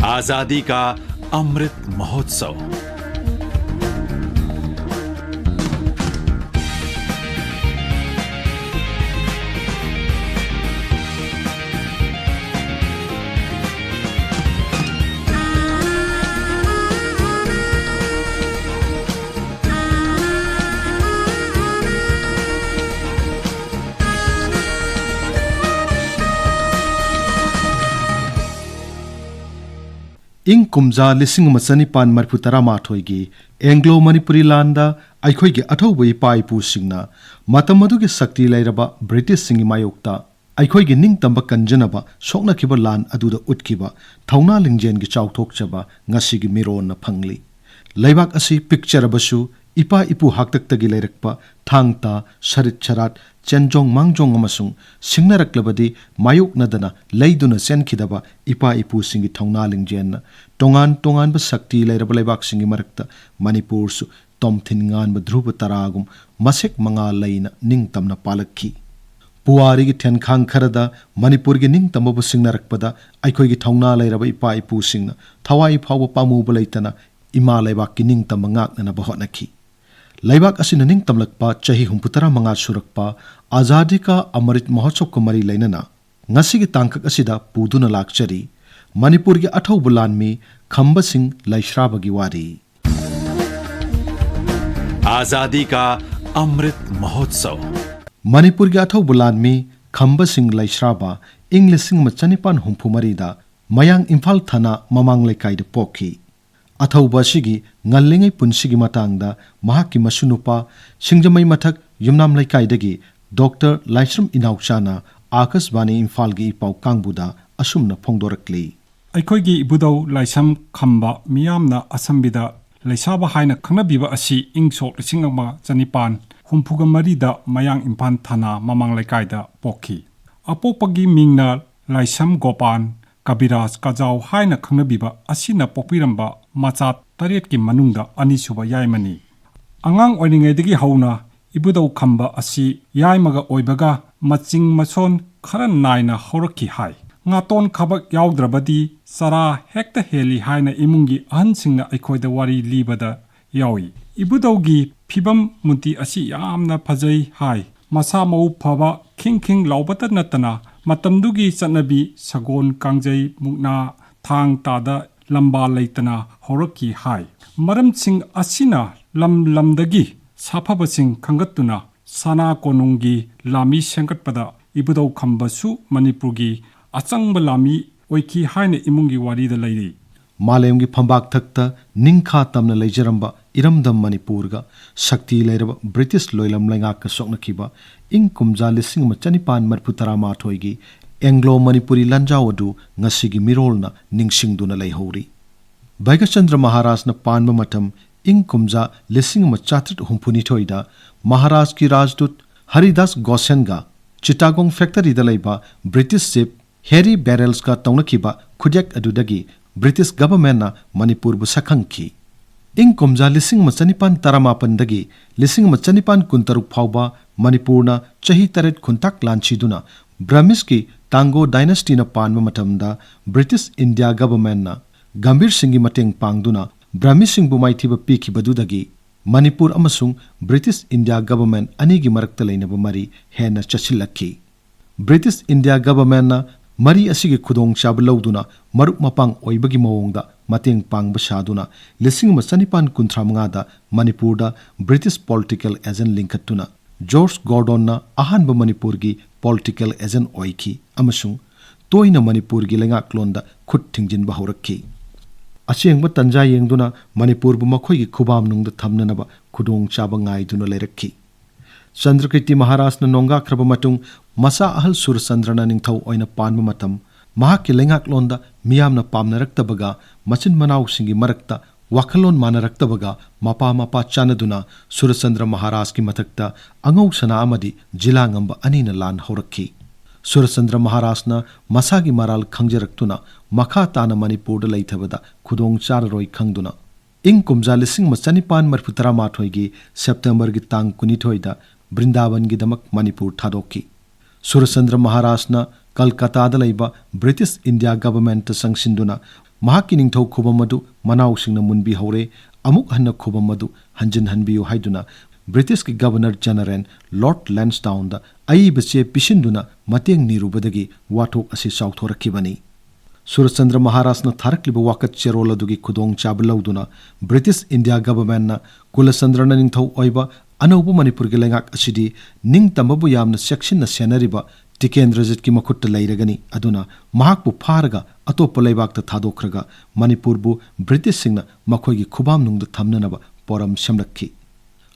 आजादी का अमृत महोत्सव। इंग कुमजा लिसिंग मसनी पान मरफु तरामाथोइगी एंग्लो मणिपुरी लांदा अखोइगी अथौबई पाइपु सिंगना मतम मदुगी शक्ति लैरबा ब्रिटिश सिंगी मायोक्ता अखोइगी निंग तंबा कंजनबा सोकनाखिबा लान अदुदा उटकिबा थौना लिंजेनगी चाउथोकचबा ngasiगी मिरोन फंगली लैबाक असि पिक्चर बसु इपा इपु हाक्तक्तगी लैरकपा थांगता शरित छरात चेंजोंग मांगजोंग अमसुंग सिंगनरक्लबदी मायोकनदना लैदुना सेनखिदबा इपा इपु सिंगी थौना लिंजेन तोंगान तोंगानबा शक्ति लैरबा लैबाक सिंगी मरक्ता मणिपुरसु तोमथिनगानबा ध्रुव तरागुम मसेक मंगा लैना निंगतमना पालक्खी पुवारीगी थेनखांग खरदा मणिपुरगी निंगतमबु सिंगनरक्पदा अखोइगी थौना लैरबा इपा इपु सिंगना थवाई फावबा पामुबा लैतना इमा लैबाककी निंगतम गाकननबा होटनखी लैबाक असिन निंगतमलकपा चही हुंपुतरा मंगा सुरकपा आजादी का अमृत महोत्सव को मरी लैनना ngasiगी तांकक असिदा पुदुना लाक्चरी मणिपुरगी अथौबा लानमी खंबा सिंह लैश्राबागी वारी। आजादी का अमृत महोत्सव। मणिपुरगी अथौबा लानमी खंबा सिंह लैश्राबा इंग लिसिंग मचनिपान हुंफुमरीदा मयांग इम्फाल थाना ममांग लेकाइदा पोखी अथौबा सिगी ngalingay पुनसिगी matangda mahakki masunupa singjamai mathak yumnam laikai doctor Laishram इनाउचाना आकाशवाणी इम्फाल की पाउ कांगबुदा असुमना फोंदोरकली अखोइगी इबुदौ लाइसम खंबा मियामना असंबिदा लैसाबा हाइना खंगनबिबा असि इंगसोक लिसिंगमा चनिपान हुंफुगा मरीदा मयांग इम्फाल थाना ममांग लेकाइदा पोखी अपोपगी मिंगना लाइसम गोपान कबिराज काजाव हाइना खंगनबिबा असिना पोपिरंबा मचा तरेट की मनुंगदा अनिसुबा यायमनी अंगांग ओइनिंगैदगी हौना इबुदौ खंबा असि यायमगा ओइबगा मचिंग मसोन खरन नायना हौरकी हाय ngaton khabak yaudravadi sara hekta heli haina imungi ahansingna aikhoida wari libada yawi ibudaugi phibam munti asi yamna phajai hai masa mau phaba khing laubata natana matamdugi chanabi sagon kangjai mukna thang tada lamba leitana horaki hai maram sing asina lamdagi saphaba sing khangatuna sana konungi lami sengkatpada ibudau khambasu manipurgi अचंग लामी ओइकी हाइने इमुंगी वारीदा Larry मालेमगी फंबाक थक्ता निंखा तमना लैजरंबा इरमदम मणिपुरगा शक्ति लैरबा British लोइलम लैंगाक सोकनखिबा इंग कुमजा लिसिंग मचनिपान मरफुतरा माथोइगी Anglo Manipuri लंजावदु ngasiगी मिरोलना निंगसिंगदुना लैहौरी बैगचंद्र महाराजना Panba मतम इंग कुमजा लिसिंग मचात्रित हुंफुनिथोइदा महाराज की राजदूत Haridas गोसेनगा Chittagong factory दा लैबा British ship हेरी barrels का तौनखिबा खुजक अदुदगी ब्रिटिश गवर्नमेंट ना मणिपुर बु सखंखी इंग कुमजा लिसिंग मचनिपान तरामापनदगी लिसिंग मचनिपान कुंतरुक फावबा मणिपुर ना चही तरेट खुंताक लांचीदुना ब्रह्मिस की तांगो डायनेस्टी ना पानबा मतमदा ब्रिटिश इंडिया गवर्नमेंट ना गंभीर सिंगी मतेंग पांगदुना ब्रह्मिस सिंग बु माइथिबा पीखिबदुदगी मणिपुर अमसुंग ब्रिटिश इंडिया गवर्नमेंट अनिगी मरक्ता लैनबा मरी हेना चसिलखी ब्रिटिश इंडिया गवर्नमेंट ना मरी असिगे खुदोंग चाब लौदुना मरुक मपांग ओइबगी मवोंगदा मतेंग पांगबा सादुना लिसिंग मचनिपान कुंथ्रामंगादा मणिपुरदा ब्रिटिश पॉलिटिकल एजेंट लिंखतुना जॉर्ज गॉर्डोनना अहानबा मणिपुरगी पॉलिटिकल एजेंट ओइखी अमसुंग तोइना मणिपुरगी लेंगाक्लोंदा खुद थिंजिनबा हौरखी असेंगबा तंजा येंगदुना मणिपुरबु मखोइगी खुबाम नुंगदा थमननबा खुदोंग चाबा ngaiduna लेरखी चंद्रकीर्ति महाराज नोंगा खरब मतुंग मसा अहल सूरचंद्रना निंगथौ ओइना पानबा मतम महाकि लेंगाक्लोंदा मियामना पामनरक्तबगा मचिन मनाउसिंगी मरक्ता वाखलोन मानरक्तबगा मपा मपा चानदुना सूरचंद्र महाराज की मथक्ता अंगौ सना अमदि जिला ngamba अनिना लान हौरखी सूरचंद्र महाराजना मसागी मराल खंगजरक्तुना मखा ताना मणिपुरदा लैथबदा खुदोंग चाररोय खंगदुना इंग कुमजा लिसिंग मचनिपान मरफुतरा माथोइगी सेप्टेम्बर की तांग कुनिथोइदा वृंदावन की दमक Manipur थादोकी सूरचंद्र महाराजना Kolkata laiba British India government sangshinduna mahakki ningthau khubam adu manausingna munbi hore amuk hanna khubam adu hanjin hanbiyu haiduna British ki Governor General Lord Lansdowne da aibache pishinduna mateng nirubadagi wathok asi sauthorakibani Surachandra Maharajna tharakliba wakat cherol adugi khudong chablauduna British India government na Kulachandra na ningthau oiba anaubu Manipur gi lengak asidi ningtamabu yamna section na senariba Jogendrajit ki makhutta leiragani aduna mahakpu pharaga atoppa leibakta thadokraga Manipur bu British singna makhoi gi khubam nungda thamnanaba poram shamlakhi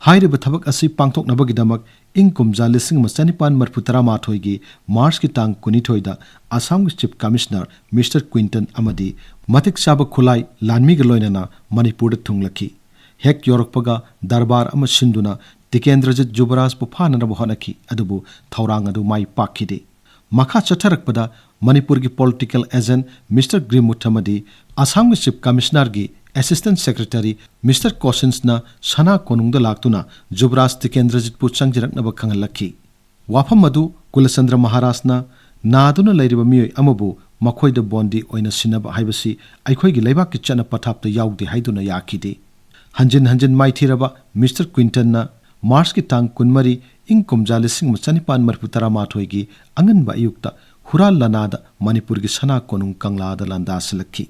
Hairiba thabak asi pangthoknabagidamak ingkumja lising masanipan marputara mathoigi March ki tang kunithoida Assam ki Chief Commissioner Mr. Quinton amadi matik saba khulai Lanmi ga loinana Manipur da thunglaki hek yorokpaga darbar ama sinduna Jogendrajit Jubaraj pu phananaba honaki adubu thaurang adu mai pakhide makha chatharakpada Manipur gi political agent Mr. Grimuthamadi Assam ki Chief Commissioner gi Assistant Secretary Mr. Cousins na sana konungda laktuna Jubaraj Jogendrajit pu changjiraknaba khangalakhi wafam adu Kulachandra Maharaj na naduna leiriba miyoi amabu makhoida bondi oina sinaba haibasi aikhoi gi leibak ki chana pathapta yaugde haiduna yakhide hanjin maithiraba Mr. Quinton na March ki tang kunmari ingkumja lising machanipan marputara mathoigi anganba ayukta hural lanada Manipur gi sana konung kanglada landaslakhi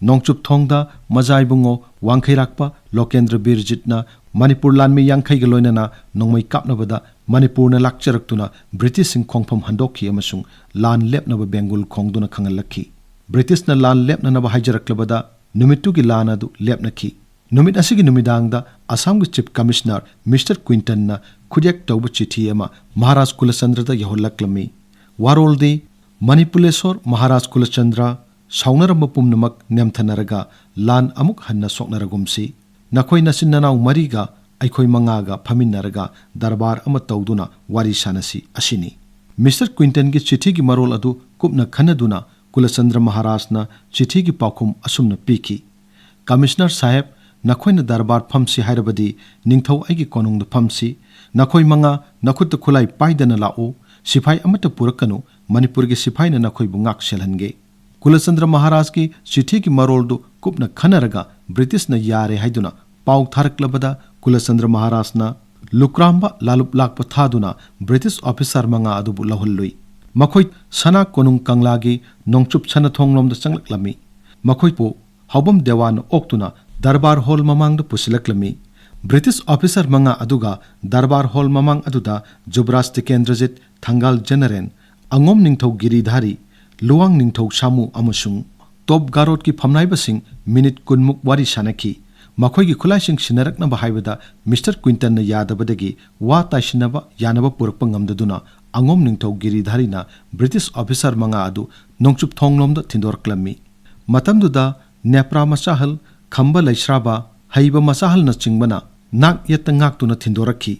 Nongchup thongda majai bungo wangkhairakpa Lokendra Birjitna Manipur Lanmi Yangkhai ga loinana nongmai kapnabada Manipur na lakcharaktuna British sing khongpham handokhi amasung lan lepnaba Bengal khongduna khangalakhi British na lan lepnanaba haijaraklabada numittu gi lan adu lepnakhi numit asigi numidangda Assam gi Chief Commissioner Mr. Quinton na khudyak tawba chithi ama Maharaj Kulachandra da yahollaklami warolde Manipulesor Maharaj Kulachandra Saunaramba pumnamak nemthanaraga lan amuk hanna soknaragumsi nakhoi nasin nanaw mariga aikhoi mangaga phaminaraga darbar ama tawduna wari sanasi asini Mr. Quinton gi chithi gi marol adu kupna khanaduna Kulachandra Maharaj na chithi gi pakhum asumna piki Commissioner Sahib nakhoi na darbar phamsi hairabadi ningthau aigi konungda phamsi nakhoi manga nakhut khulai paidana lao sipai amata purakanu Manipur gi sipai na nakhoi bungak selhange Kulachandra Maharaj ki chithi ki marol du kupna khanaraga British na yare haiduna pau tharaklabada Kulachandra Maharaj na lukramba lalup lakpa thaduna British officer manga adubu lahullui makhoi sana konung kanglagi nongchup sana thonglomda changlaklami makhoi po hawbam dewan oktuna darbar hall mamang da pusilaklami British officer manga aduga darbar hall mamang aduda Jubaraj Jogendrajit Thangal General angom ningthau giridhari luang ningthau samu amasung top garot ki phamnaibasing minute kunmuk wari sanaki makhoi gi khulaising sinarakna bahaibada Mr. Quinton na yadabadagi wa taisinaba yanaba purakpa ngamdaduna angom ningthau giridhari na British officer manga adu nongchup thonglomda thindorklami matamduda Nepra Masahal Khamba Leishraba haiba Masahal na chingbana nak yatangak tuna thindorakhi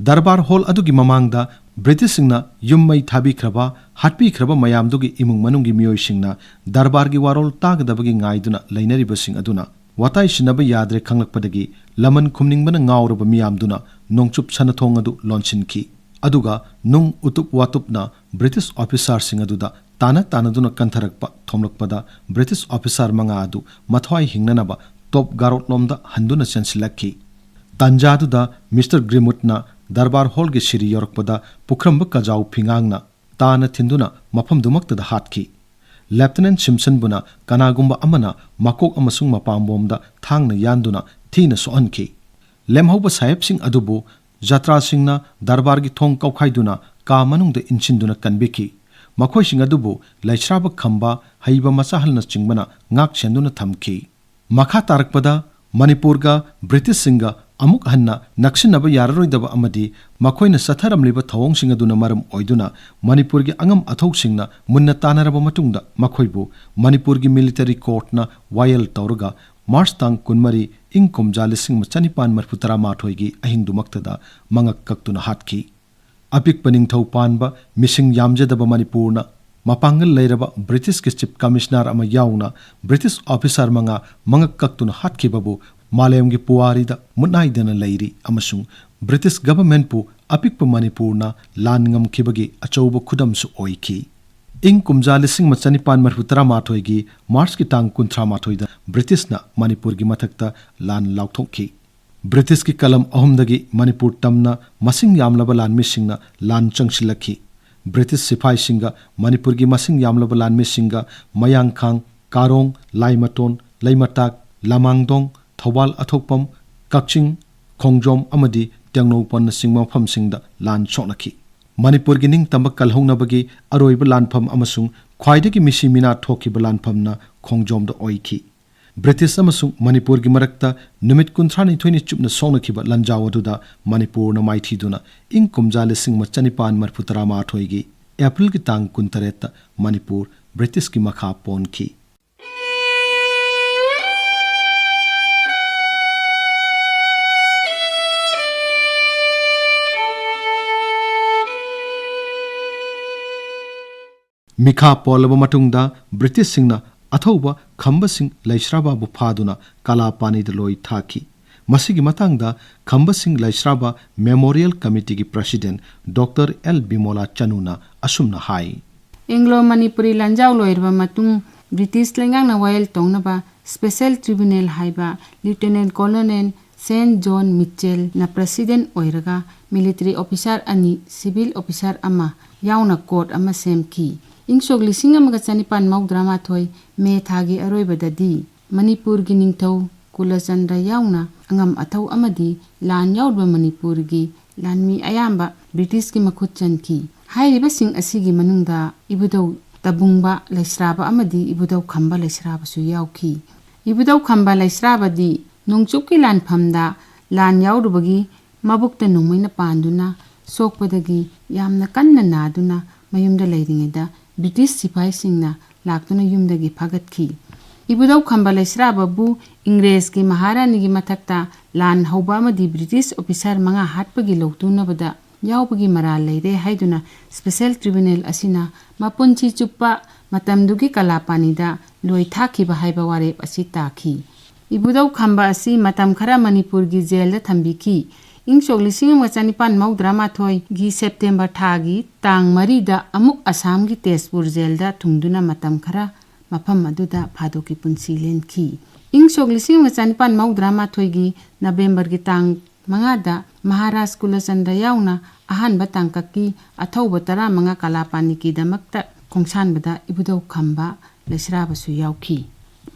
darbar hall adugi mamangda British singna yummai thabi khraba hatpi khraba mayamdugi imung manungi miyoi singna darbar gi warol tagdabagi ngaiduna leinariba sing aduna watai sinaba yadre khanglakpadagi laman khumningbana ngawraba miyamduna nongchup sanathong adu launchinki aduga nung utup watupna British officer sing aduda tanaduna kantharakpa thomlakpada British officer manga adu mathwai hingnanaba top garot lomda handuna chansilakhi tanjaduda Mr. Grimutna darbar hall gi shiri yorokpada pukramba kajau phingangna tana thinduna mafam dumakta hatkhi Lieutenant Simpson buna kanagumba amana makok amasung mapambomda thangna yanduna thina sohanki lemhauba sahib sing adubu jatra singna darbar gi thong kaukhaiduna ka manungda inchinduna kanbiki makhoi sing adubu Leishraba Khamba haiba masahalna chingbana ngak chenduna thamki makha tarakpada Manipur ga British singa amuk hanna nakshinaba yararoidaba amadi makhoina satharamliba thawong singa duna maram oiduna Manipur gi angam athok singna munna tanaraba matungda makhoibu Manipur gi military court na wayal tawruga March tang kunmari ingkom jalising machanipan marputara mathoigi ahingdumaktada mangak kaktuna hatkhi apik paning thau panba missing yamjadaba Manipur na mapangal leiraba British ki Chief Commissioner ama yauna British officer mangak kaktuna hatkhi babu Malem gi puari da munai dana leiri amasung British government pu apik pa Manipur na lan ngam khibagi achauba khudam su oiki ꯏꯪ ꯀꯨꯝꯖꯥ 1973 ꯒꯤ ꯃꯥꯔꯆꯀꯤ ꯇꯥꯡ 38ꯗ ꯕ꯭ꯔꯤꯇꯤꯁꯅ ꯃꯅꯤꯄꯨꯔꯒꯤ ꯃꯊꯛꯇ ꯂꯥꯟ ꯂꯥꯎꯊꯣꯛꯈꯤ꯫ ꯕ꯭ꯔꯤꯇꯤꯁꯀꯤ ꯀꯂꯝ 3ꯗꯒꯤ ꯃꯅꯤꯄꯨꯔ ꯇꯝꯅ ꯃꯁꯤꯡ ꯌꯥꯝꯂꯕ ꯂꯥꯟꯃꯤꯁꯤꯡꯅ ꯂꯥꯟ ꯆꯪꯁꯤꯜꯂꯛꯈꯤ꯫ ꯕ꯭ꯔꯤꯇꯤꯁ ꯁꯤꯐꯥꯏꯁꯤꯡꯒ ꯃꯅꯤꯄꯨꯔꯒꯤ ꯃꯁꯤꯡ ꯌꯥꯝꯂꯕ ꯂꯥꯟꯃꯤꯁꯤꯡꯒ ꯃꯌꯥꯡꯈꯥꯡ, ꯀꯥꯔꯣꯡ, ꯂꯥꯏꯃꯇꯣꯟ, ꯂꯩꯃꯇꯥꯛ, ꯂꯃꯥꯡꯗꯣꯡ, ꯊꯧꯕꯥꯜ ꯑꯊꯣꯛꯄꯝ, ꯀꯛꯆꯤꯡ, ꯈꯣꯡꯖꯣꯝ ꯑꯃꯗꯤ ꯇꯦꯡꯅꯧꯄꯜꯅꯆꯤꯡꯕ ꯃꯐꯝꯁꯤꯡꯗ ꯂꯥꯟ ꯁꯣꯛꯅꯈꯤ꯫ ꯃꯅꯤꯄꯨꯔꯒꯤ ꯅꯤꯡꯇꯝꯕ ꯀꯜꯍꯧꯅꯕꯒꯤ ꯑꯔꯣꯏꯕ ꯂꯥꯟꯐꯝ ꯑꯃꯁꯨꯡ ꯈ꯭ꯋꯥꯏꯗꯒꯤ ꯃꯤꯁꯤ ꯃꯤꯅꯥ ꯊꯣꯛꯈꯤꯕ ꯂꯥꯟꯐꯝꯅ ꯈꯣꯡꯖꯣꯝꯗ ꯑꯣꯏꯈꯤ꯫ ꯕ꯭ꯔꯤꯇꯤꯁ ꯑꯃꯁꯨꯡ ꯃꯅꯤꯄꯨꯔꯒꯤ ꯃꯔꯛꯇ ꯅꯨꯃꯤꯠ 52ꯅꯤ ꯆꯨꯞꯅ ꯁꯣꯛꯅꯈꯤꯕ ꯂꯥꯟꯖꯥꯎ ꯑꯗꯨꯗ ꯃꯅꯤꯄꯨꯔꯅ ꯃꯥꯏꯊꯤꯗꯨꯅ ꯏꯪ ꯀꯨꯝꯖꯥ 1938 ꯒꯤ ꯑꯦꯄ꯭ꯔꯤꯜꯒꯤ ꯇꯥꯡ 18ꯗ ꯃꯅꯤꯄꯨꯔ ꯕ꯭ꯔꯤꯇꯤꯁꯀꯤ ꯃꯈꯥ ꯄꯣꯟꯈꯤ꯫ ꯃꯤꯈꯥ ꯄꯣꯜꯂꯕ ꯃꯇꯨꯡꯗ ꯕ꯭ꯔꯤꯇꯤꯁꯁꯤꯡꯅ ꯑꯊꯧꯕ ꯈꯝꯕꯁꯤꯡ ꯂꯩꯁ꯭ꯔꯥꯕꯥꯕꯨ ꯐꯥꯗꯨꯅ ꯀꯂꯥꯄꯥꯅꯤꯗ ꯂꯣꯏ ꯊꯥꯈꯤ꯫ ꯃꯁꯤꯒꯤ ꯃꯇꯥꯡꯗ ꯈꯝꯕꯁꯤꯡ ꯂꯩꯁ꯭ꯔꯥꯕꯥ ꯃꯦꯃꯣꯔꯤꯌꯦꯜ ꯀꯃꯤꯇꯤꯒꯤ ꯄ꯭ꯔꯦꯁꯤꯗꯦꯟꯠ ꯗꯣꯛꯇꯔ ꯑꯦꯜ ꯕꯤꯃꯣꯂꯥ ꯆꯅꯨꯅ ꯑꯁꯨꯝꯅ ꯍꯥꯏ꯫ एंग्लो मणिपुरी लंजाव लोइरबा मतुंग ब्रिटिश लेंगांगना वायल तोंगनबा स्पेशल ट्रिब्यूनल हाइबा lieutenant colonel Saint John Mitchell ना प्रेसिडेंट ओइरगा मिलिटरी ऑफिसर अनि सिविल ऑफिसर अमा याउना कोर्ट अमा सेमकी। इंगसोक 1994 मे थागी अरोइबददी मणिपुर गी निंगथौ कुलचंद्र याउना अंगम अथौ अमदी लान याउडबा मणिपुर गी लानमी अयाम्बा ब्रिटिश की मखुत चनकी। हाइरिबसिंग असिगी मनुंगदा इबुदौ तबुंगबा लैश्राबा अमदी इबुदौ खंबा लैश्राबासु याउखी। इबुदौ खंबा लैश्राबादी नोंचुकी लानफमदा लान याउडबगी मबुक्ता नोंमैना पांदुना सोकपदगी यामना कन्ना नादुना मयुमदा लैरिङेदा ब्रिटिश सिपाहीसिंगना लाक्तुना युमदगी फागतखी। इबुदौ खंबा लैश्राबाबु इंग्रेज की महारानी की मथक्ता लान हौबा अमदी ब्रिटिश ऑफिसर मंगा हाटपगी लौतुनबदा यावबगी मराल लेरे हाइदुना स्पेशल ट्रिब्यूनल असिना मपुंची चुप्पा मतमदुगी कलापानीदा लोई थाखिबा हाइबा वारेप असि ताखी। इबुदौ खंबा असि मतम खरा मणिपुर की जेल दा थंबिखी। इंग 1994 गी सेप्टेम्बर थागी तांग 3 दा अमुक असम की तेजपुर जेल दा थुंगदुना मतम खरा मफम अदुदा फादोकी पुंसी लेनखी। इंग 1994 गी नवेंबर की तांग 5 दा महाराज कुलचंद्र याउना अहानबा तांककी अथौबा 15 कलापानी की दमक्ता खोंसानबदा इबुदौ खंबा लैश्राबासु याउखी।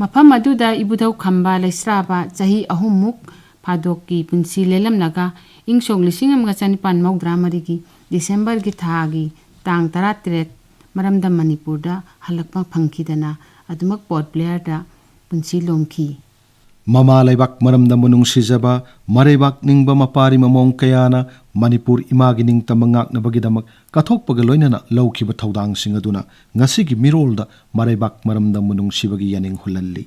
मफम अदुदा इबुदौ खंबा लैश्राबा चही 3 मुक फादोकी पुंसी लेलमनगा इंग 1994 गी दिसंबर की थागी तांग 13 मरमदा मणिपुरदा हलकपा फंखिदना अदुमक पोर्ट ब्लेयर दा पुंसी लोमखी। ममा लेबाक मरमदा मनुंग सिजबा मरेबाक निंगबा मपारी ममोंग कयाना मणिपुर इमागी निंगतम ngaknabagidamक कथोकपगा लोइनना लौखिबा थौदांगसिंग अदुना ngasiगी मिरोलदा मरेबाक मरमदा मनुंग सिबगी यानिंग हुलल्ली।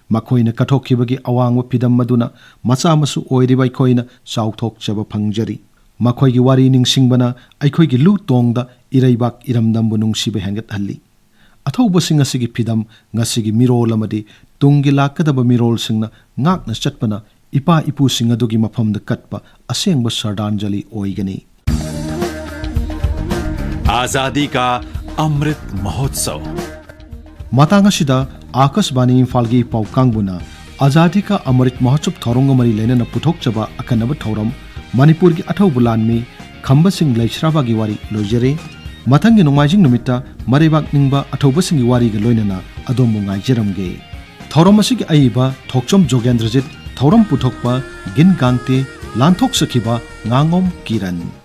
मखोइना कथोखिबगी अवांगबा फिदम अदुना मचा मसु ओइरिबा अखोइना चाउथोकचबा फंगजरी। मखोइगी वारी निंगसिंगबना अखोइगी लु तोंगदा इरैबाक इरमदम मनुंग सिबा हेंगतहल्ली। अथौबसिंग असिगी फिदम ngasiगी मिरोल अमदी तुंगी लाकदबा मिरोलसिंगना ngakna चटपना इपा इपुसिंग अदुगी मफमदा कटपा असेंगबा श्रद्धांजलि ओइगनी। आजादी का अमृत महोत्सव। मतांग असिदा आकाशवाणी इम्फालगी पाउ कांगबुना आजादी का अमृत महोत्सव थौरंग मरी लेनना पुथोकचबा अखनबा थौरम मणिपुर की अथौबा लानमी खंबसिंग लैश्राबागी वारी लोइजरे। मथंगी नोंमाइजिंग नुमित्ता मरेबाक निंगबा अथौबसिंगी वारीगा लोइनना अदोमबु ngaijramge। थौरम असिगी अइबा थोकचोम जोगेंद्रजित थौरम पुथोकपा गिन गांगते लांथोक सखिबा Ngangom Kiran।